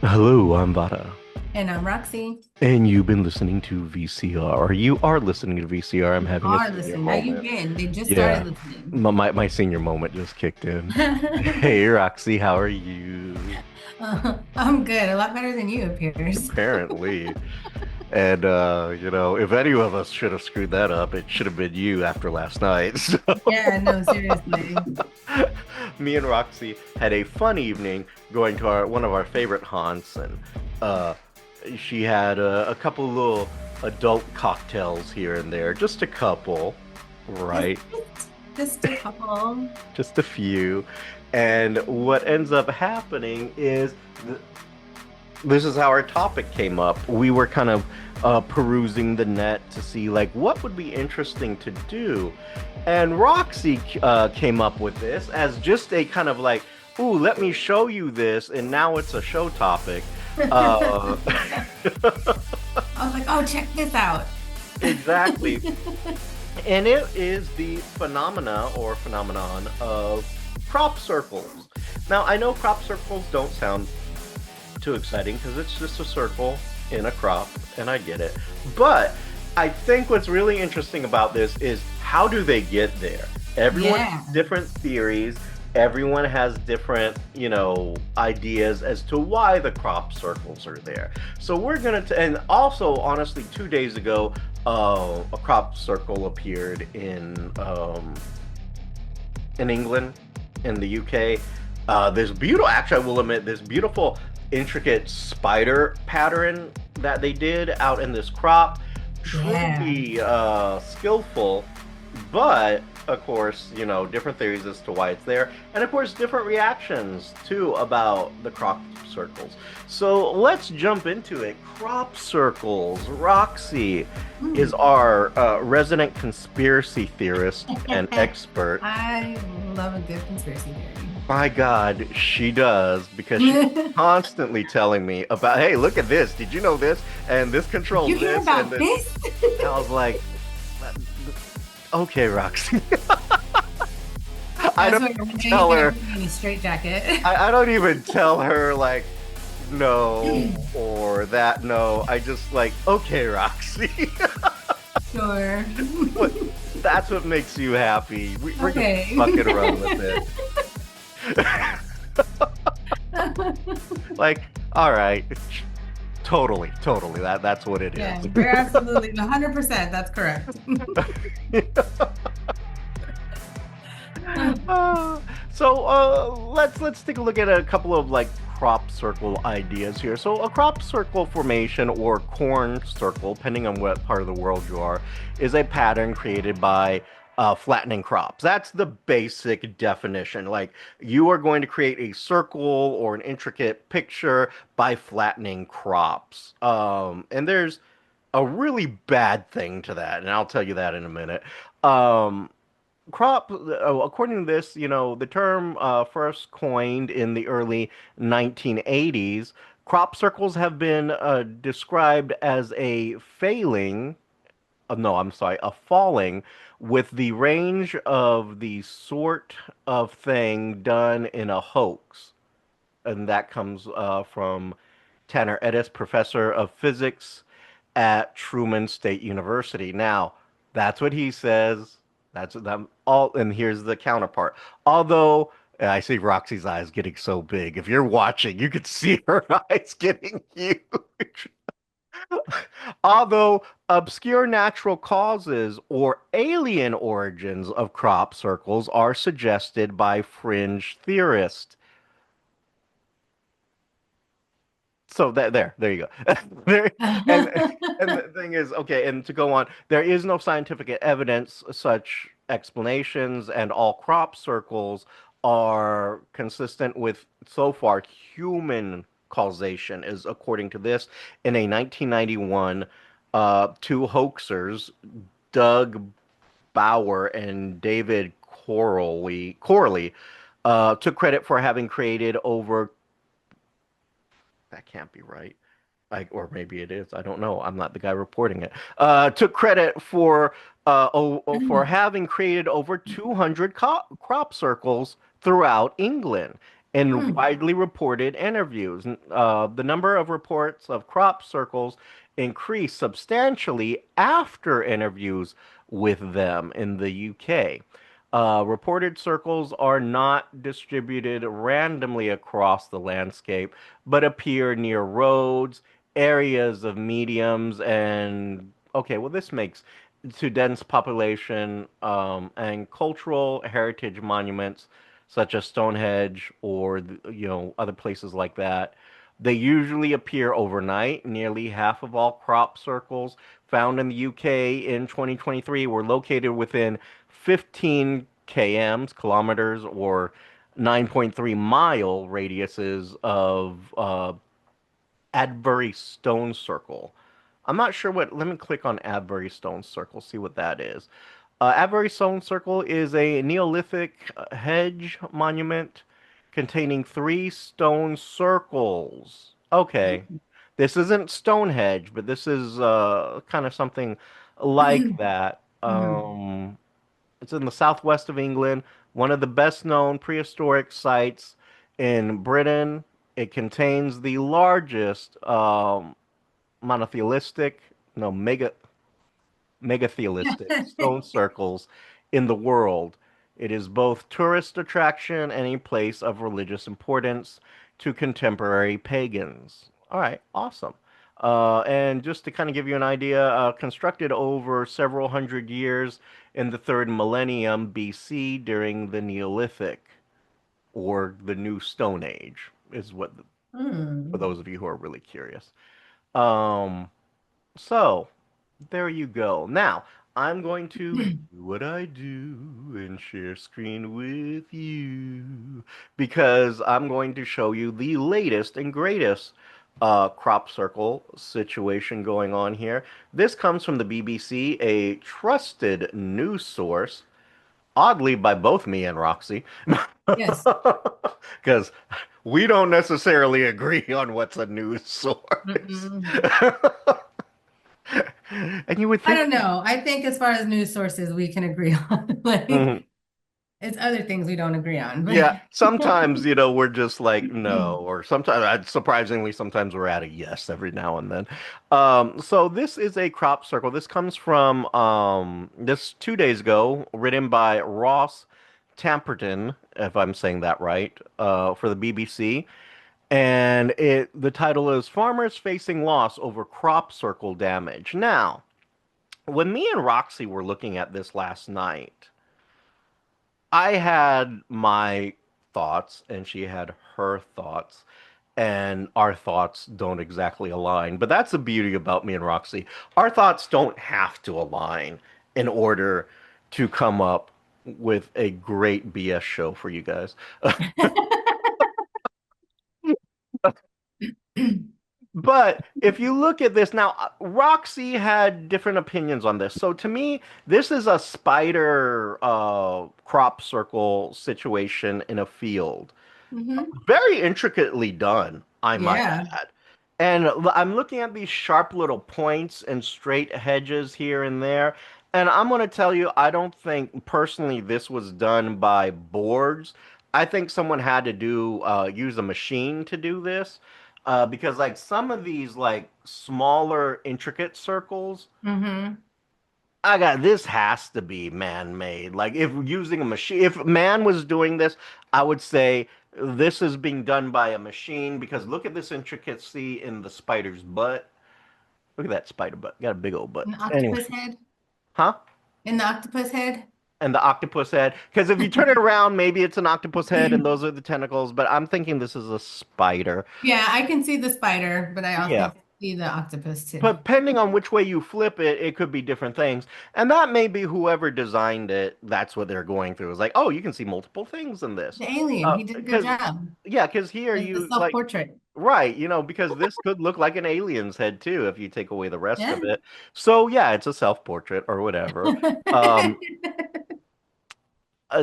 Hello, I'm Vara, And I'm Roxy. and you've been listening to VCR. You are listening to VCR. I'm You having a are senior listening. Now you've moment. been. They just started Yeah, listening. my senior moment just kicked in. Hey, Roxy, how are you? I'm good. A lot better than you appears. Apparently. And, if any of us should have screwed that up, it should have been you after last night. So, Yeah, no, seriously. me and Roxy had a fun evening going to our one of our favorite haunts, and uh, she had a couple little adult cocktails here and there, just a couple, Just, right? just a couple. Just a few. And what ends up happening is this is how our topic came up. We were kind of perusing the net to see like what would be interesting to do, and Roxy came up with this as just a kind of like, "Ooh, let me show you this," and now it's a show topic. Uh, I was like, oh, check this out. exactly, and it is the phenomena or phenomenon of crop circles. Now, I know crop circles don't sound too exciting because it's just a circle in a crop, and I get it. But I think what's really interesting about this is how do they get there? Everyone has Yeah. different theories. Everyone has different, ideas as to why the crop circles are there. So we're and also, honestly, 2 days ago, a crop circle appeared in England, in the UK. This beautiful, actually, I will admit, this beautiful, intricate spider pattern that they did out in this crop. Yeah. Truly skillful, but of course, different theories as to why it's there, and of course, different reactions too about the crop circles. So let's jump into it. Crop circles. Roxy is Mm. our resident conspiracy theorist and expert. I love a good conspiracy theory. My God, she does because she's constantly telling me about, hey, look at this. Did you know this? And this Did controls you hear this. And about then this? I was like, okay, Roxy. I That's don't what even you're tell gonna her. put me in a straitjacket. I don't even tell her like no or that no. I just like, okay, Roxy. Sure. What? That's what makes you happy. We're gonna Okay. fucking run with it. Like, all right. Totally, totally. That's what it is. Yeah, you're absolutely 100%. That's correct. Let's take a look at a couple of like crop circle ideas here. So a crop circle formation or corn circle, depending on what part of the world you are, is a pattern created by flattening crops. That's the basic definition. Like you are going to create a circle or an intricate picture by flattening crops. And there's a really bad thing to that, and I'll tell you that in a minute. Um, according to this, the term first coined in the early 1980s, crop circles have been described as a failing, no, I'm sorry, a falling with the range of the sort of thing done in a hoax. And that comes from Tanner Edis, professor of physics at Truman State University. Now, that's what he says. That's them all. And here's the counterpart. Although I see Roxy's eyes getting so big. If you're watching, you could see her eyes getting huge. Although obscure natural causes or alien origins of crop circles are suggested by fringe theorists. So there you go. There, and and the thing is, okay, and to go on, there is no scientific evidence such explanations, and all crop circles are consistent with so far human causation, is according to this. In a 1991, two hoaxers, Doug Bauer and David Corley, took credit for having created over that can't be right. Or maybe it is. I don't know. I'm not the guy reporting it. Took credit for having created over 200 crop circles throughout England. in Hmm. widely reported interviews. The number of reports of crop circles increased substantially after interviews with them in the UK. Reported circles are not distributed randomly across the landscape, but appear near roads, areas of mediums, and okay, well, this makes to dense population and cultural heritage monuments such as Stonehenge or other places like that. They usually appear overnight. Nearly half of all crop circles found in the UK in 2023 were located within 15 kms, kilometers, or 9.3-mile radiuses of Adbury Stone Circle. I'm not sure what. Let me click on Adbury Stone Circle, see what that is. Adbury Stone Circle is a Neolithic hedge monument containing three stone circles. Okay, this isn't Stonehenge, but this is kind of something like that. Hmm. It's in the southwest of England, one of the best known prehistoric sites in Britain. It contains the largest monotheistic, no, megatheistic stone circles in the world. It is both tourist attraction and a place of religious importance to contemporary pagans. All right, awesome. And just to kind of give you an idea, constructed over several hundred years in the third millennium BC during the Neolithic or the New Stone Age, is what, for Hmm. those of you who are really curious. Um, so there you go. Now, I'm going to do what I do and share screen with you because I'm going to show you the latest and greatest crop circle situation going on here. This comes from the BBC, a trusted news source, oddly by both me and Roxy, Yes. because we don't necessarily agree on what's a news source. Mm-mm. And you would I think, don't know. I think as far as news sources, we can agree on. Like, mhm. it's other things we don't agree on. Yeah, But sometimes, we're just like, no, or sometimes, surprisingly, sometimes we're at a yes every now and then. So this is a crop circle. This comes from this 2 days ago, written by Ross Tamperton, if I'm saying that right, for the BBC. And the title is Farmers Facing Loss Over Crop Circle Damage. Now, when me and Roxy were looking at this last night, I had my thoughts and she had her thoughts, and our thoughts don't exactly align. But that's the beauty about me and Roxy. Our thoughts don't have to align in order to come up with a great BS show for you guys. But if you look at this now, Roxy had different opinions on this. So to me, this is a spider crop circle situation in a field. hmm. Very intricately done, I might Yeah. add. And I'm looking at these sharp little points and straight hedges here and there. And I'm going to tell you, I don't think personally this was done by boards. I think someone had to use a machine to do this. Because like some of these like smaller intricate circles, Hmm. I got this has to be man-made. Like if using a machine, if man was doing this, I would say this is being done by a machine because look at this intricacy in the spider's butt. Look at that spider butt. Got a big old butt. An Anyway, octopus head. huh? In the octopus head. And the octopus head. Because if you turn it around, maybe it's an octopus head and those are the tentacles, but I'm thinking this is a spider. Yeah, I can see the spider, but I Yeah. also see the octopus too. But depending on which way you flip it, it could be different things. And that may be whoever designed it, that's what they're going through. It's like, oh, you can see multiple things in this. The alien, he did a good Because, job. yeah, because here It's the you like, self-portrait. right, because this could look like an alien's head too if you take away the rest of Yeah. it. So, yeah, it's a self-portrait or whatever. Um,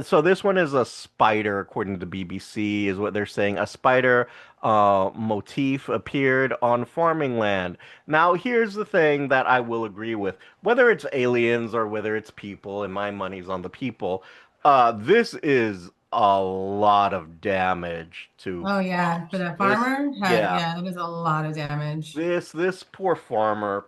so this one is a spider, according to the BBC, is what they're saying. A spider motif appeared on farming land. Now, here's the thing that I will agree with. Whether it's aliens or whether it's people, and my money's on the people, this is a lot of damage to Oh yeah, for crops. that This, farmer, yeah, yeah, it was a lot of damage. this poor farmer.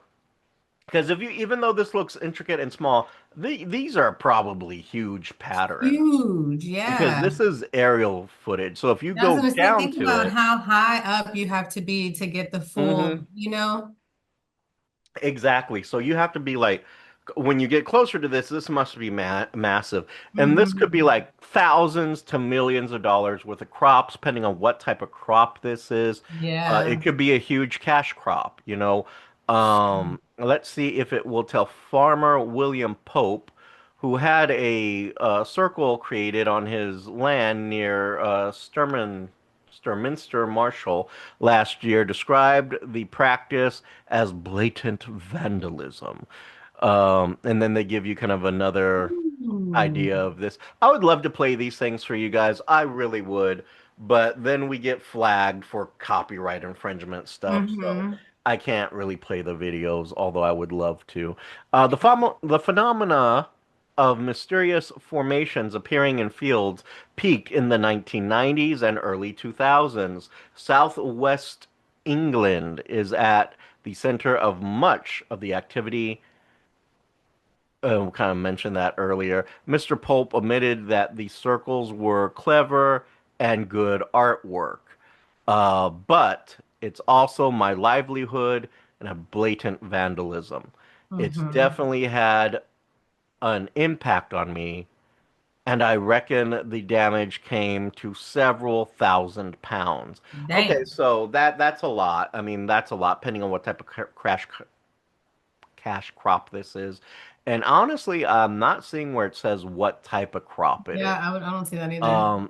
Because if you, even though this looks intricate and small, these are probably huge patterns. Huge, Because yeah. this is aerial footage. So if you I was go gonna say, down think to about it, how high up you have to be to get the mhm, full. exactly. So you have to be like, when you get closer to this, this must be massive. And this could be Hmm. like thousands to millions of dollars worth of crops, depending on what type of crop this is. It Yeah. could be a huge cash crop, you know. Let's see if it will tell Farmer William Pope, who had a circle created on his land near Sturminster Marshall last year, described the practice as blatant vandalism. And then they give you kind of another Ooh. idea of this. I would love to play these things for you guys. I really would. But then we get flagged for copyright infringement stuff, so Hmm. I can't really play the videos, although I would love to. The phenomena of mysterious formations appearing in fields peaked in the 1990s and early 2000s. Southwest England is at the center of much of the activity. Kind of mentioned that earlier. Mr. Pope admitted that the circles were clever and good artwork, but it's also my livelihood and a blatant vandalism. It's Hmm. definitely had an impact on me, and I reckon the damage came to several thousand pounds. Okay, Dang. so that's a lot. I mean, that's a lot, depending on what type of crash cash crop this is. And honestly, I'm not seeing where it says what type of crop it is. Yeah, I don't see that either.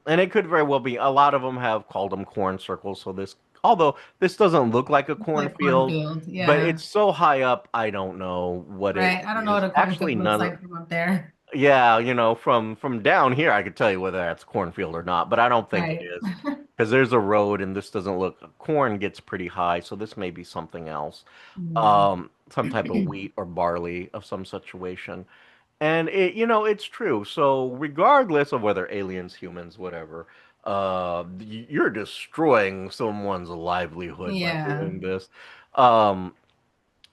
And it could very well be. A lot of them have called them corn circles. So this, although this doesn't look like a It's like cornfield, cornfield. but Yeah. it's so high up, I don't know what it Right. I don't know is. what a Actually, cornfield looks none. like from up there. Yeah, from down here, I could tell you whether that's cornfield or not, but I don't think it Right. is because there's a road, and this doesn't look. Corn gets pretty high, so this may be something else, Mm. some type of wheat or barley of some situation. And it's true. So regardless of whether aliens, humans, whatever, you're destroying someone's livelihood by Yeah. doing this. Um,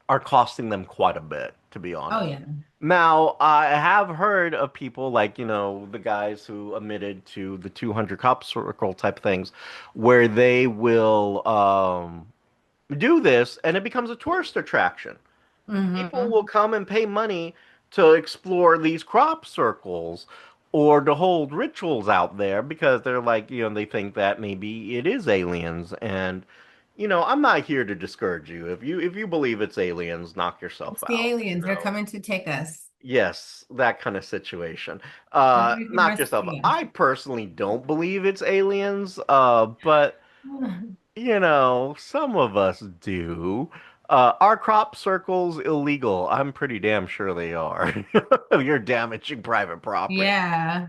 are costing them quite a bit, to be Oh honest. yeah. Now, I have heard of people like, the guys who admitted to the 200 cop circle type things, where they will do this and it becomes a tourist attraction. People Hmm. will come and pay money to explore these crop circles or to hold rituals out there because they're like, they think that maybe it is aliens. And, I'm not here to discourage you. If you believe it's aliens, knock yourself It's the out, aliens. They're coming to take us. Yes, that kind of situation. They're going to Knock yourself. rescue us. I personally don't believe it's aliens, but some of us do. Are crop circles illegal? I'm pretty damn sure they are. You're damaging private property. Yeah.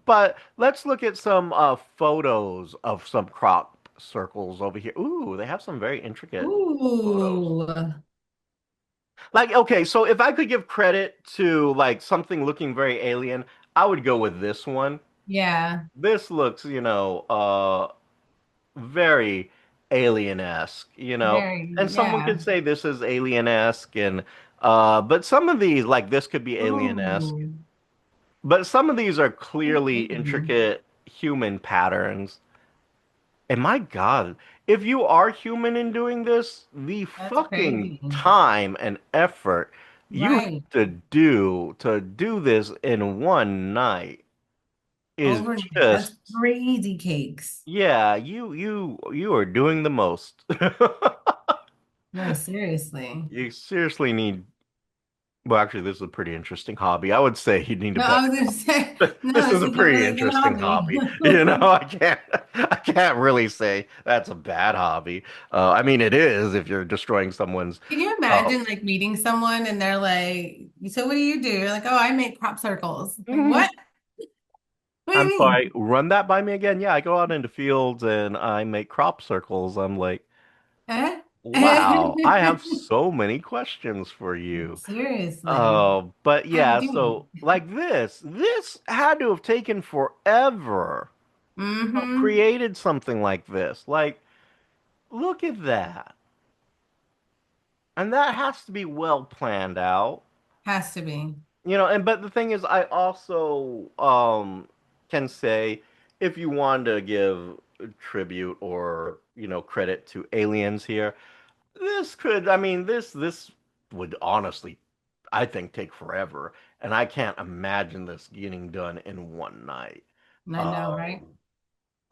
But let's look at some photos of some crop circles over here. Ooh, they have some very intricate photos. Ooh. Like, okay, so if I could give credit to like something looking very alien, I would go with this one. Yeah. This looks, very alien-esque, Very. and someone Yeah. could say this is alien-esque and but some of these like this could be alien-esque, Ooh. but some of these are clearly Mm-mm. intricate human patterns. And my God, if you are human in doing this, the That's fucking crazy. time and effort you have Right. to do this in one night is Overnight. That's just, crazy cakes. yeah, you are doing the most. No, seriously. You seriously need, well, actually, this is a pretty interesting hobby. I would say you need a No, better I was gonna say, This no, is this a is a pretty really good interesting hobby. hobby. I can't really say that's a bad hobby. I mean, it is if you're destroying someone's. Can you Uh, imagine like meeting someone and they're like, so what do you do? You're like, oh, I make crop circles. Like, mhm. what? What do you I'm mean? sorry. Run that by me again. Yeah, I go out into fields and I make crop circles. I'm like, Eh? Wow, I have so many questions for you. Seriously. But How you yeah, doing? so like this had to have taken forever. Mm-hmm. Created something like this. Like, look at that. And that has to be well planned out. Has to be. And but the thing is, I also can say if you want to give tribute or, credit to aliens here, I mean, this would honestly, I think, take forever, and I can't imagine this getting done in one night. I know, right? Um,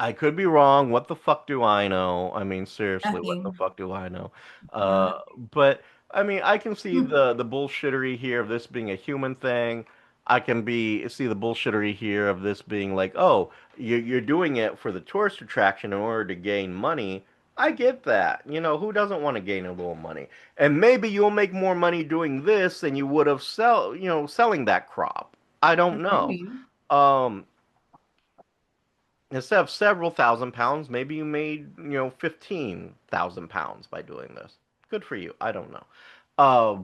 I could be wrong. What the fuck do I know? I mean, seriously, what the Nothing. fuck do I know? Nothing. But I mean, I can see the bullshittery here of this being a human thing. I can be see the bullshittery here of this being like, oh, you're doing it for the tourist attraction in order to gain money. I get that. Who doesn't want to gain a little money? And maybe you'll make more money doing this than you would have selling that crop. I don't know. Maybe. Um, Instead of several thousand pounds, maybe you made, 15,000 pounds by doing this. Good for you. I don't know. Uh,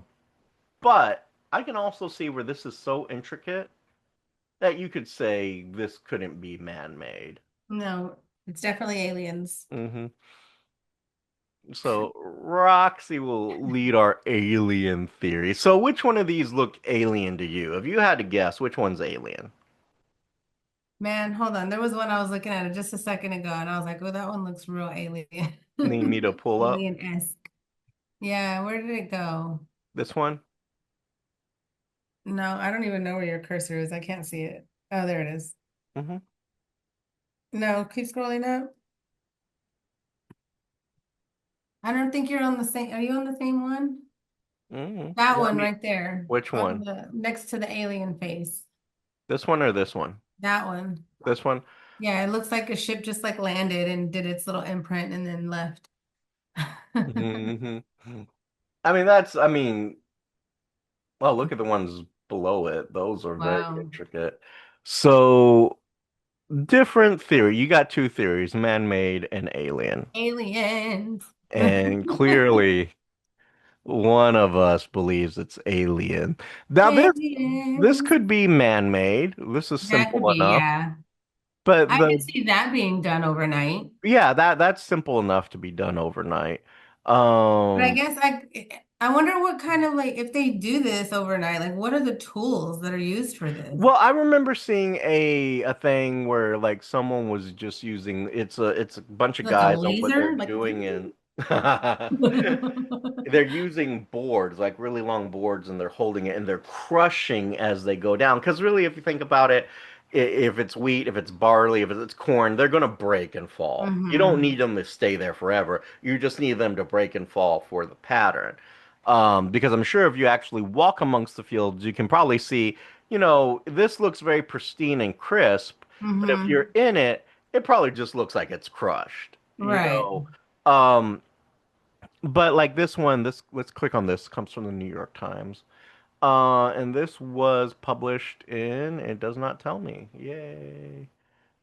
but I can also see where this is so intricate that you could say this couldn't be man-made. No, it's definitely aliens. hmm So Roxy will lead our alien theory. So which one of these look alien to you? If you had to guess, which one's alien? Man, hold on. There was one I was looking at it just a second ago, and I was like, oh, that one looks real alien. Need me to pull up Alien-esque. Yeah, where did it go? this one? No, I don't even know where your cursor is. I can't see it. Oh, there it is. hmm No, keep scrolling up. I don't think you're on the same. Are you on the same one? That Let one me. right there Which on one? the next to the alien face. This one or this one? That one. This one? Yeah, it looks like a ship just like landed and did its little imprint and then left. hmm I mean, well, look at the ones below it. Those are very Wow. intricate. So, different theory. You got two theories, man-made and alien. Aliens. And clearly, one of us believes it's alien. Now, this Aliens. could be man-made. This is That could simple be, enough. yeah. But I could see that being done overnight. yeah, that's simple enough to be done overnight. But I Um, guess I wonder what kind of like if they do this overnight, like what are the tools that are used for this? Well, I remember seeing a thing where like someone was just using it's a bunch of Like a guys and what they're laser? Like doing in they're using boards, like really long boards, and they're holding it and they're crushing as they go down. Because really, if you think about it, if it's wheat, if it's barley, if it's corn, they're gonna break and fall. You don't hmm need them to stay there forever. You just need them to break and fall for the pattern. Because I'm sure if you actually walk amongst the fields, you can probably see, this looks very pristine and crisp, but if you're hmm in it, it probably just looks like it's crushed. Right. Um, but like this one, this let's click on this, comes from the New York Times. And this was published in, it does not tell me. Yay.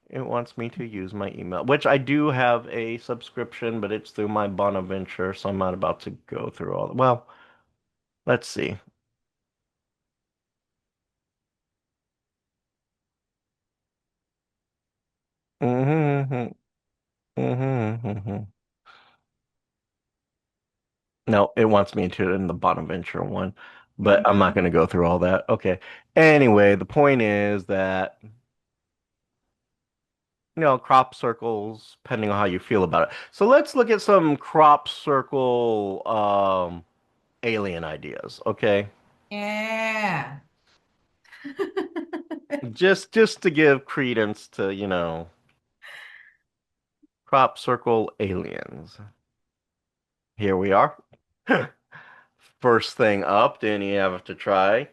It wants me to use my email, which I do have a subscription, but it's through my Bonaventure, so I'm not about to go through all. Well, let's see. hmm hmm No, it wants me to in the Bonaventure one, but I'm not hmm going to go through all that. Okay. Anyway, the point is that crop circles, depending on how you feel about it. So let's look at some crop circle alien ideas, okay? Yeah. Just to give credence to, crop circle aliens. Here we are. First thing up, then you have to try.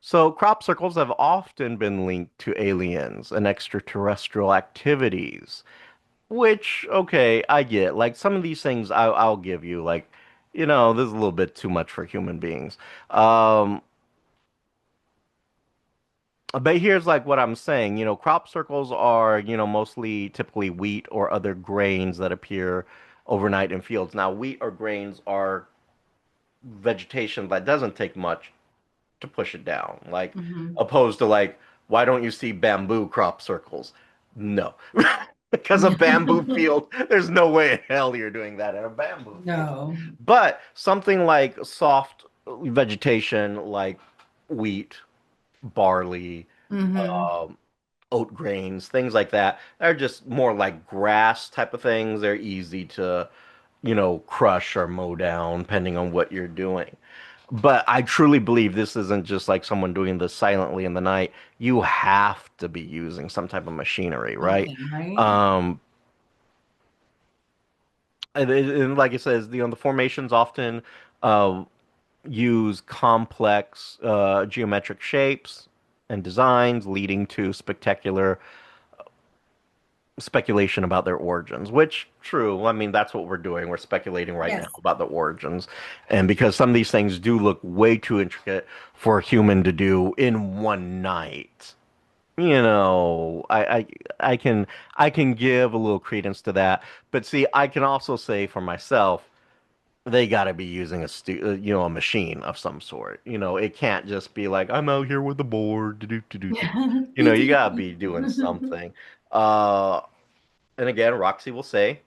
So crop circles have often been linked to aliens and extraterrestrial activities. Which, okay, I get. Like some of these things I'll give you. Like, this is a little bit too much for human beings. Um, But here's like what I'm saying, crop circles are, mostly typically wheat or other grains that appear overnight in fields. Now, wheat or grains are vegetation that doesn't take much to push it down, like Hmm. opposed to like, why don't you see bamboo crop circles? No. Because a bamboo field, there's no way in hell you're doing that in a bamboo field. No. But something like soft vegetation like wheat, barley, Hmm. um, oat grains, things like that. They're just more like grass type of things. They're easy to, crush or mow down, depending on what you're doing. But I truly believe this isn't just like someone doing this silently in the night. You have to be using some type of machinery, right? Something, right? Um, and like it says, the formations often uh, use complex geometric shapes and designs, leading to spectacular speculation about their origins, which true. I mean, that's what we're doing. We're speculating right now Yes. about the origins. And because some of these things do look way too intricate for a human to do in one night, I can give a little credence to that. But see, I can also say for myself, they got to be using a machine of some sort. It can't just be like I'm out here with a board. Do do do do. You got to be doing something. Uh, and again, Roxy will say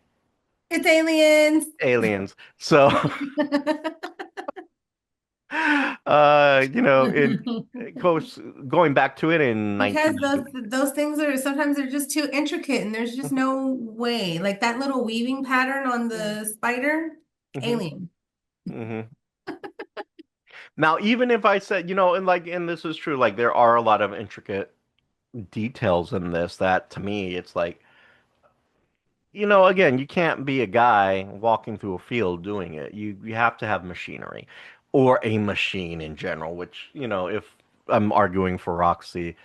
It's aliens. aliens. So, in course, going back to it in Because 1990. those things are sometimes they're just too intricate and there's just no way. Like that little weaving pattern on the spider, Hmm. alien. Hmm. Now, even if I said, and this is true, like there are a lot of intricate details in this that to me, it's like, again, you can't be a guy walking through a field doing it. You have to have machinery or a machine in general, which, if I'm arguing for Roxy,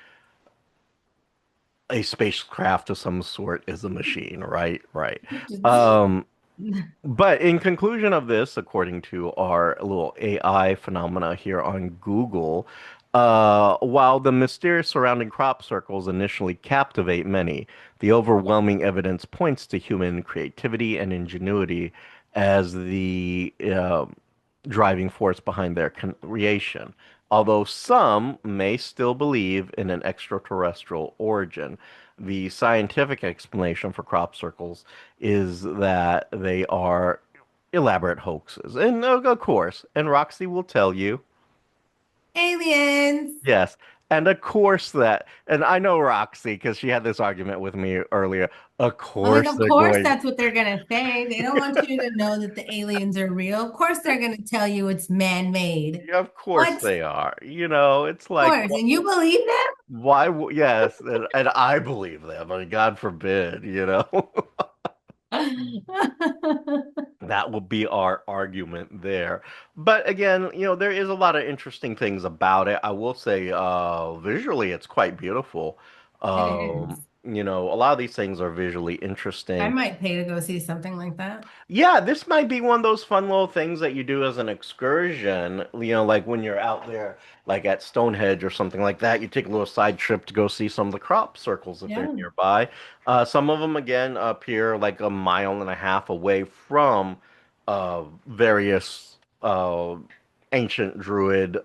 a spacecraft of some sort is a machine, right? Right. Um, but in conclusion of this, according to our little AI phenomena here on Google, while the mysterious surrounding crop circles initially captivate many, the overwhelming evidence points to human creativity and ingenuity as the driving force behind their creation. Although some may still believe in an extraterrestrial origin, the scientific explanation for crop circles is that they are elaborate hoaxes. And of course, and Roxy will tell you, Aliens. yes. And of course and I know Roxy because she had this argument with me earlier. Of I'm like, course of they're course going, that's what they're gonna say. They don't want you to know that the aliens are real. Of course they're gonna tell you it's man-made. yeah, of course What? Of they are. It's like, course. And you believe yes, and I believe them. I mean, God forbid. them? That will be our argument there. But again, there is a lot of interesting things about it. I will say, visually, it's quite beautiful. It is. A lot of these things are visually I interesting. might pay to go see something like that. Yeah, this might be one of those fun little things that you do as an excursion, like when you're out there, like at Stonehenge or something like that. You take a little side trip to go see some of the crop circles if they're Yeah. nearby. Some of them, again, appear like a mile and a half away from various ancient Druid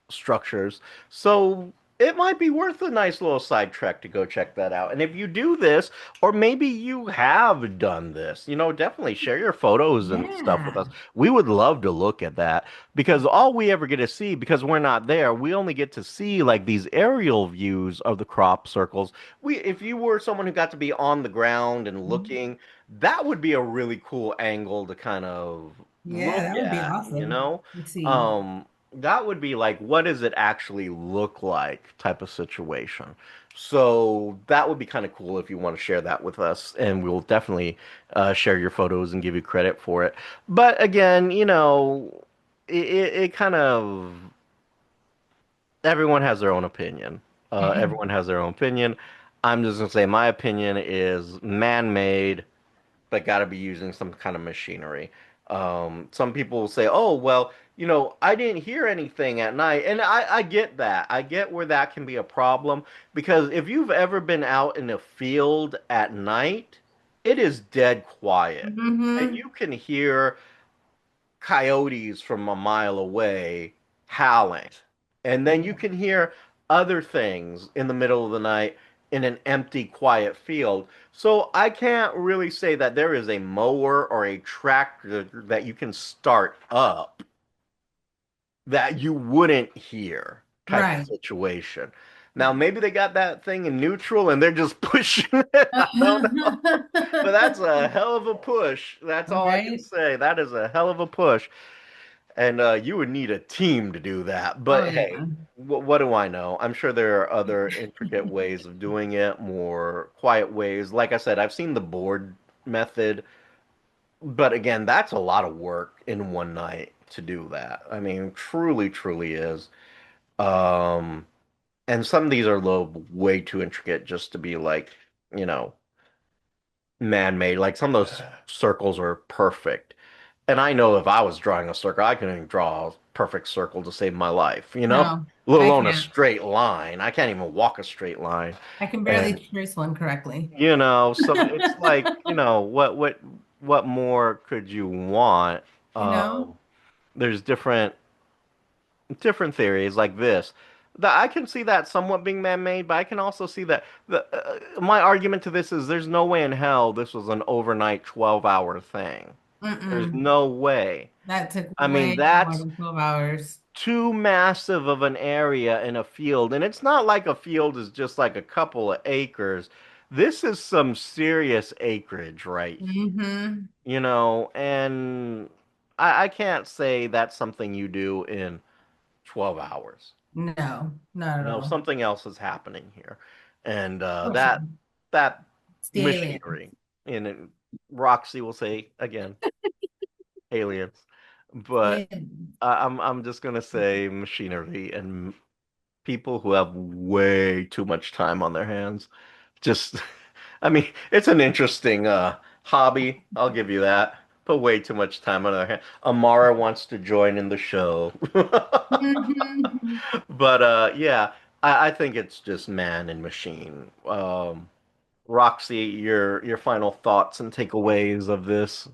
structures. So it might be worth a nice little side trek to go check that out. And if you do this, or maybe you have done this, definitely share your photos and stuff with us. Yeah. We would love to look at that because all we ever get to see, because we're not there, we only get to see like these aerial views of the crop circles. If you were someone who got to be on the ground and looking, that would be a really cool angle to kind of Yeah, look that would be at, awesome. Let's see. Um, that would be like, what does it actually look like type of situation. So that would be kind of cool if you want to share that with us, and we'll definitely share your photos and give you credit for it. But again, it kind of everyone has their own opinion. Everyone has their own opinion. I'm just gonna say my opinion is man-made but got to be using some kind of machinery. Some people will say, "Oh, well, I didn't hear anything at night. And I get that. I get where that can be a problem because if you've ever been out in a field at night, it is dead quiet. And Mm-hmm. you can hear coyotes from a mile away howling. And then you can hear other things in the middle of the night in an empty, quiet field. So I can't really say that there is a mower or a tractor that you can start up that you wouldn't hear type of Right. situation. Now, maybe they got that thing in neutral and they're just pushing it. I don't know. But that's a hell of a push. That's all I can Right? say. That is a hell of a push. And you would need a team to do that. Oh But hey, yeah. what do I know? I'm sure there are other intricate ways of doing it, more quiet ways. Like I said, I've seen the board method, but again, that's a lot of work in one night to do that. I mean, truly, truly is. Um, and some of these are a little way too intricate just to be like, you know, man-made. Like some of those circles are perfect. And I know if I was drawing a circle, I couldn't draw a perfect circle to save my life, No, let I alone a can't. straight line. I can't even walk a straight line. I can barely And trace one correctly. so it's like, what more could you want? You know? Um, there's different theories like this. That I can see that somewhat being man-made, but I can also see that my argument to this is there's no way in hell this was an overnight 12-hour thing. There's Mm-mm. no way. That took I mean, way more that's than 12 hours. too massive of an area in a field. And it's not like a field is just like a couple of acres. This is some serious acreage right here, Mm-hmm. and I can't say that's something you do in 12 hours. No, not at all. Something else is happening here. And For sure. that It's the aliens. machinery, and Roxy will say again, aliens. But The aliens. I'm just gonna say machinery and people who have way too much time on their hands. Just, I mean, it's an interesting hobby. I'll give you that. But way too much time on their hands. Amara wants to join in the show. Mhm. But yeah, I think it's just man and machine. Roxy, your final thoughts and takeaways of this?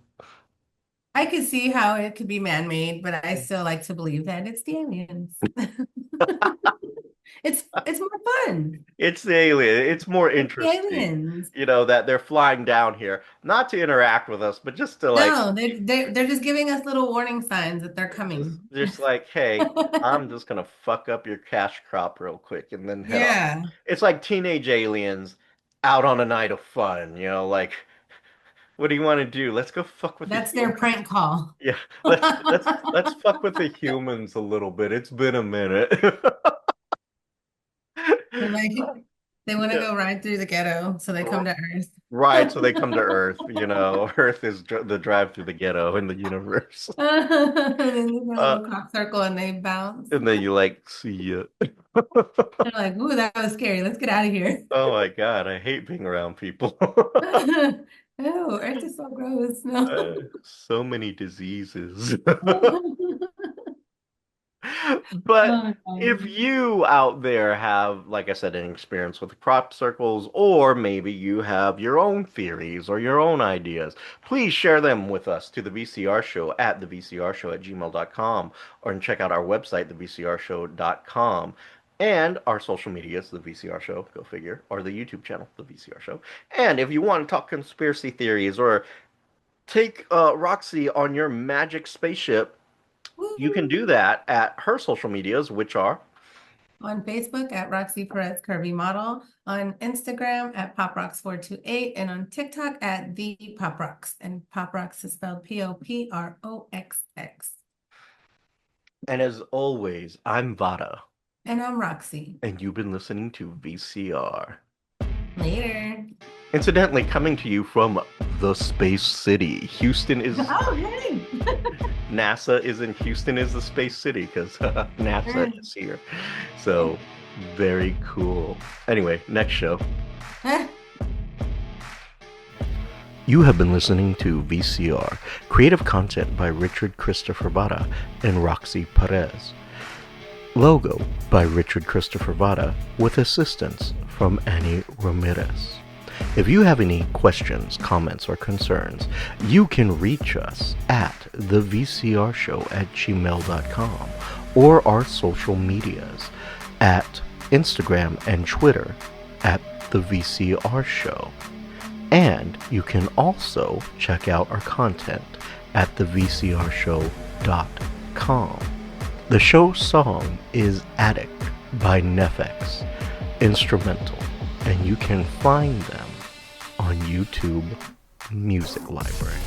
I could see how it could be man-made, but I still like to believe that it's the aliens. It's more fun. It's the alien. It's more It's the interesting, aliens. that they're flying down here, not to interact with us, but just to like, No, they're just giving us little warning signs that they're coming. just like, hey, I'm just gonna fuck up your cash crop real quick and then head off. Yeah, It's like teenage aliens out on a night of fun, like, what do you want to do? Let's go fuck with the that's their humans. prank call. Yeah, let's fuck with the humans a little bit. It's been a minute. They're like, they want to Yeah. go ride through the ghetto, so they come to Earth. Right, so they come to Earth. Earth is the drive through the ghetto in the universe. And then they get a Uh, little crop circle and they bounce. and then you like see it. They're like, "Ooh, that was scary. Let's get out of here." Oh my God, I hate being around people. Oh, Earth is so gross. No. So many diseases. Oh But my if God. you out there have, like I said, an experience with crop circles, or maybe you have your own theories or your own ideas, please share them with us to the VCR show at thevcrshow@gmail.com, or and check out our website, thevcrshow.com. And our social medias, the VCR Show, go figure, or the YouTube channel, the VCR Show. And if you want to talk conspiracy theories or take Roxy on your magic spaceship, you can do Woo. that at her social medias, which are, On Facebook at Roxy Perez Curvy Model, on Instagram at PopRocks428, and on TikTok at the PopRocks. And PopRocks is spelled POPROXX. and as always, I'm Vara, And I'm Roxy. and you've been listening to VCR. Later. Incidentally, coming to you from the Space City. Oh, hey. NASA is in Houston is the Space City because NASA Mm. is here. So, very cool. Anyway, next show. You have been listening to VCR, creative content by Richard Christopher Vara and Roxy Perez. Logo by Richard Christopher Vara with assistance from Annie Ramirez. If you have any questions, comments, or concerns, you can reach us at thevcrshow@gmail.com or our social medias at Instagram and Twitter at The VCR Show. And you can also check out our content at thevcrshow.com. The show song is Addict by Nefex, instrumental, and you can find them on YouTube Music Library.